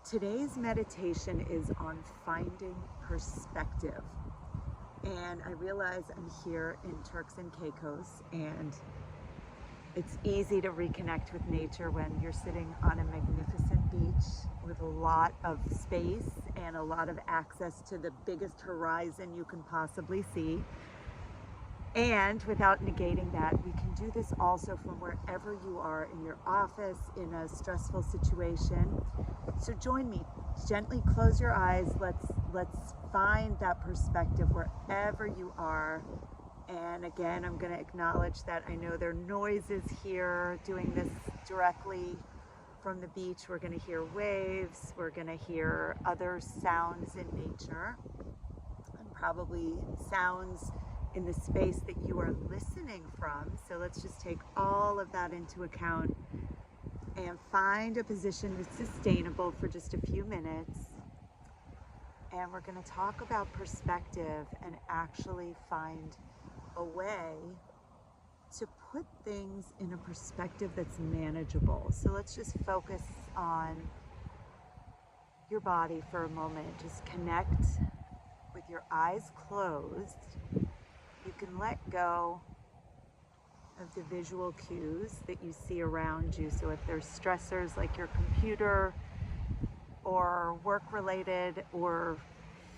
Today's meditation is on finding perspective. And I realize I'm here in Turks and Caicos, and it's easy to reconnect with nature when you're sitting on a magnificent beach with a lot of space and a lot of access to the biggest horizon you can possibly see. And without negating that, we can do this also from wherever you are, in your office, in a stressful situation. So join me, gently close your eyes. Let's find that perspective wherever you are. And again, I'm going to acknowledge that I know there are noises here. Doing this directly from the beach, we're going to hear waves, we're going to hear other sounds in nature, and probably sounds in the space that you are listening from. So let's just take all of that into account and find a position that's sustainable for just a few minutes. And we're going to talk about perspective and actually find a way to put things in a perspective that's manageable. So let's just focus on your body for a moment. Just connect with your eyes closed. You can let go of the visual cues that you see around you. So if there's stressors like your computer or work-related or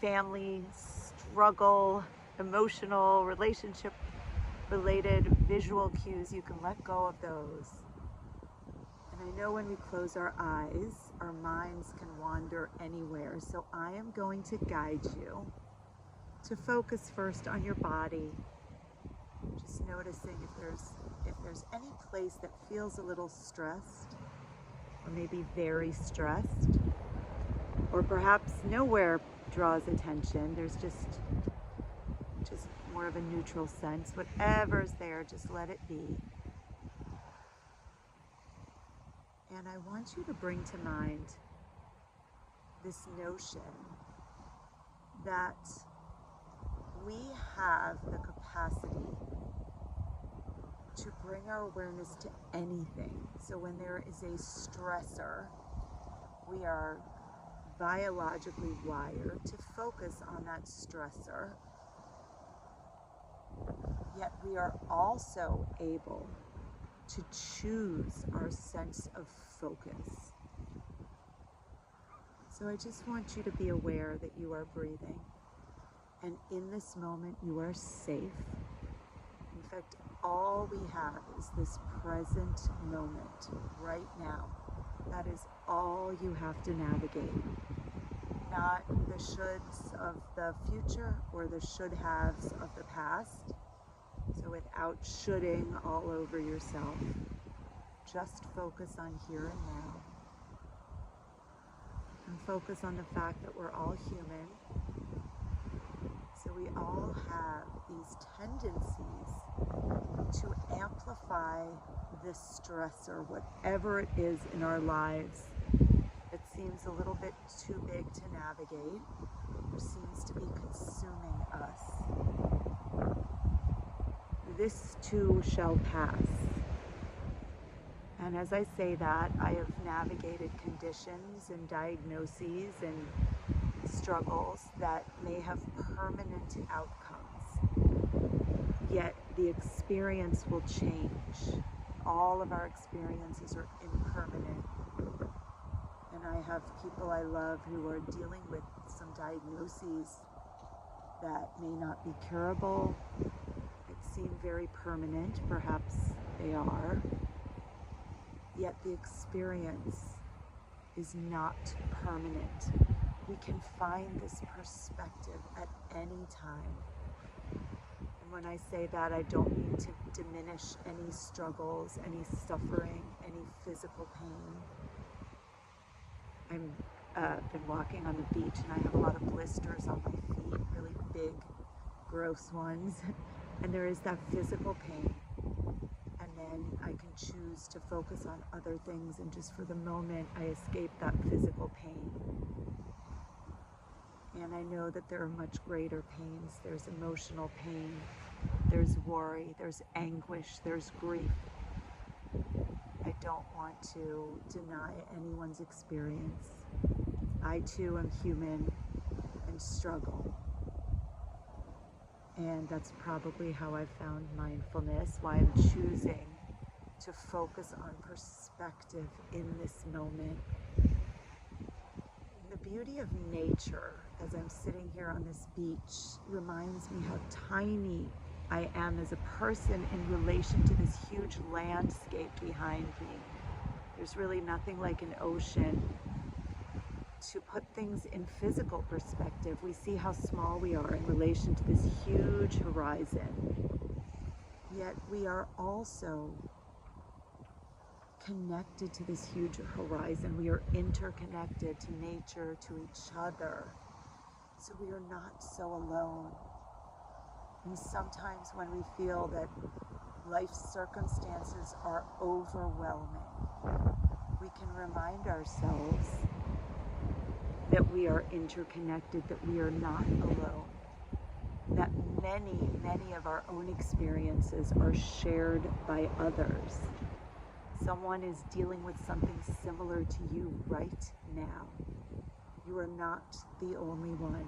family struggle, emotional, relationship-related visual cues, you can let go of those. And I know when we close our eyes, our minds can wander anywhere. So I am going to guide you to focus first on your body, just noticing if there's any place that feels a little stressed, or maybe very stressed, or perhaps nowhere draws attention. There's just more of a neutral sense. Whatever's there, just let it be. And I want you to bring to mind this notion that we have the capacity to bring our awareness to anything. So when there is a stressor, we are biologically wired to focus on that stressor. Yet we are also able to choose our sense of focus. So I just want you to be aware that you are breathing. And in this moment, you are safe. In fact, all we have is this present moment right now. That is all you have to navigate. Not the shoulds of the future or the should-haves of the past. So without shoulding all over yourself, just focus on here and now. And focus on the fact that we're all human. So we all have these tendencies to amplify this stressor, whatever it is in our lives that seems a little bit too big to navigate, or seems to be consuming us. This too shall pass. And as I say that, I have navigated conditions and diagnoses and struggles that may have permanent outcomes. Yet the experience will change. All of our experiences are impermanent. And I have people I love who are dealing with some diagnoses that may not be curable, that seem very permanent. Perhaps they are. Yet the experience is not permanent. We can find this perspective at any time. And when I say that, I don't mean to diminish any struggles, any suffering, any physical pain. I've been walking on the beach and I have a lot of blisters on my feet, really big, gross ones. And there is that physical pain. And then I can choose to focus on other things, and just for the moment, I escape that physical pain. And I know that there are much greater pains. There's emotional pain, there's worry, there's anguish, there's grief. I don't want to deny anyone's experience. I too am human and struggle. And that's probably how I found mindfulness, why I'm choosing to focus on perspective in this moment. The beauty of nature, as I'm sitting here on this beach, reminds me how tiny I am as a person in relation to this huge landscape behind me. There's really nothing like an ocean to put things in physical perspective. We see how small we are in relation to this huge horizon. Yet we are also connected to this huge horizon. We are interconnected to nature, to each other. So we are not so alone. And sometimes when we feel that life's circumstances are overwhelming, we can remind ourselves that we are interconnected, that we are not alone, that many of our own experiences are shared by others. Someone is dealing with something similar to you right now. You are not the only one.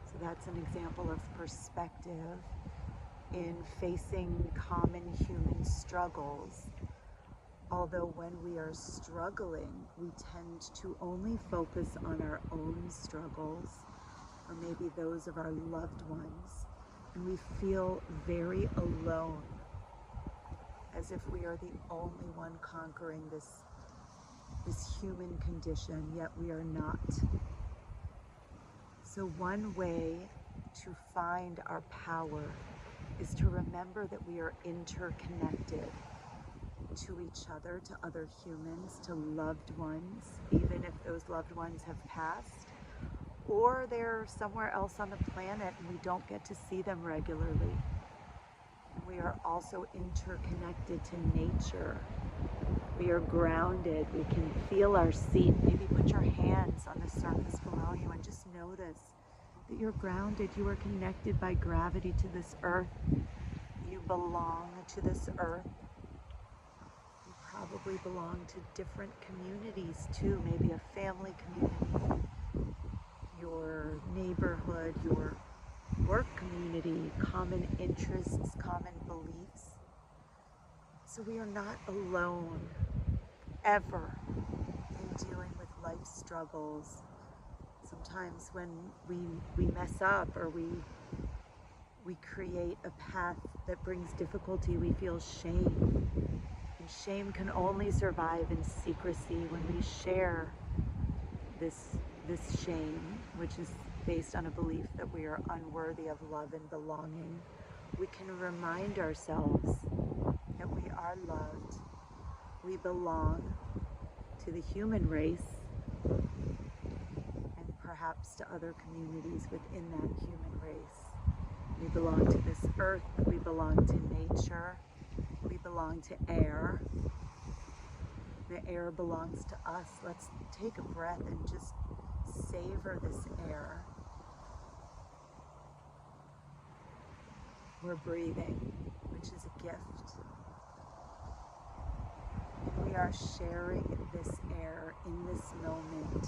So that's an example of perspective in facing common human struggles. Although when we are struggling, we tend to only focus on our own struggles, or maybe those of our loved ones, and we feel very alone, as if we are the only one conquering this human condition, yet we are not. So one way to find our power is to remember that we are interconnected to each other, to other humans, to loved ones, even if those loved ones have passed, or they're somewhere else on the planet and we don't get to see them regularly. We are also interconnected to nature. We are grounded. We can feel our seat. Maybe put your hands on the surface below you and just notice that you're grounded. You are connected by gravity to this earth. You belong to this earth. You probably belong to different communities too, maybe a family community, your neighborhood, your work community, common interests, common beliefs. So we are not alone ever in dealing with life struggles. Sometimes when we mess up or we create a path that brings difficulty, we feel shame. And shame can only survive in secrecy. When we share this shame, which is based on a belief that we are unworthy of love and belonging, we can remind ourselves that we are loved, we belong to the human race, and perhaps to other communities within that human race. We belong to this earth, we belong to nature, we belong to air. The air belongs to us. Let's take a breath and just savor this air. We're breathing, which is a gift. And we are sharing this air in this moment.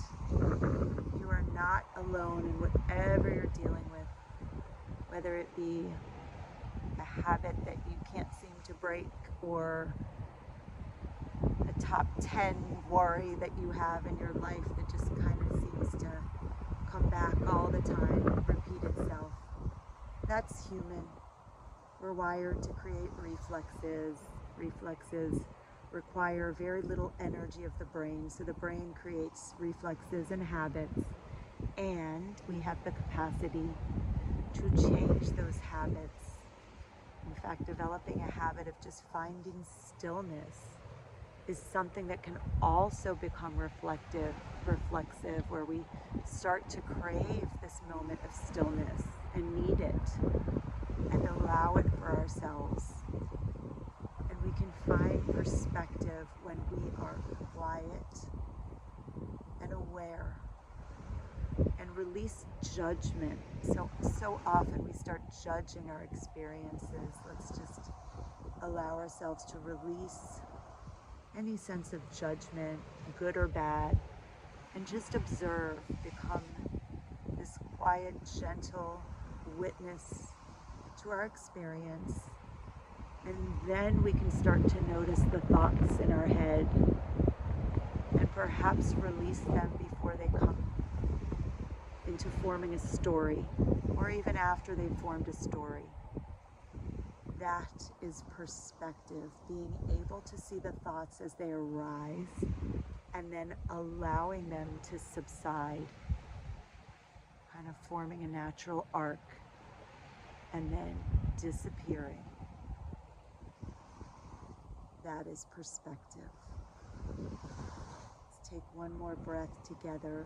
You are not alone in whatever you're dealing with, whether it be a habit that you can't seem to break, or a top 10 worry that you have in your life that just kind of seems to come back all the time, repeat itself. That's human. We're wired to create reflexes. Reflexes require very little energy of the brain, so the brain creates reflexes and habits, and we have the capacity to change those habits. In fact, developing a habit of just finding stillness is something that can also become reflexive, where we start to crave this moment of stillness and need it and allow it for ourselves. And we can find perspective when we are quiet and aware and release judgment. So often we start judging our experiences. Let's just allow ourselves to release any sense of judgment, good or bad, and just observe, become this quiet, gentle witness to our experience. And then we can start to notice the thoughts in our head and perhaps release them before they come into forming a story, or even after they've formed a story. That is perspective, being able to see the thoughts as they arise and then allowing them to subside, kind of forming a natural arc and then disappearing. That is perspective. Let's take one more breath together.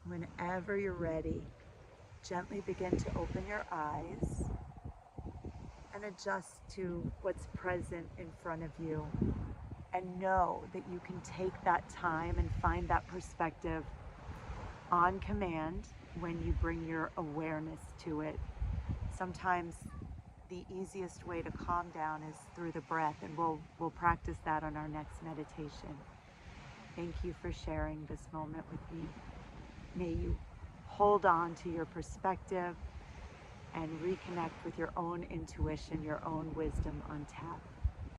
Whenever you're ready, gently begin to open your eyes and adjust to what's present in front of you. And know that you can take that time and find that perspective on command when you bring your awareness to it. Sometimes the easiest way to calm down is through the breath, and we'll practice that on our next meditation. Thank you for sharing this moment with me. May you hold on to your perspective and reconnect with your own intuition, your own wisdom on tap.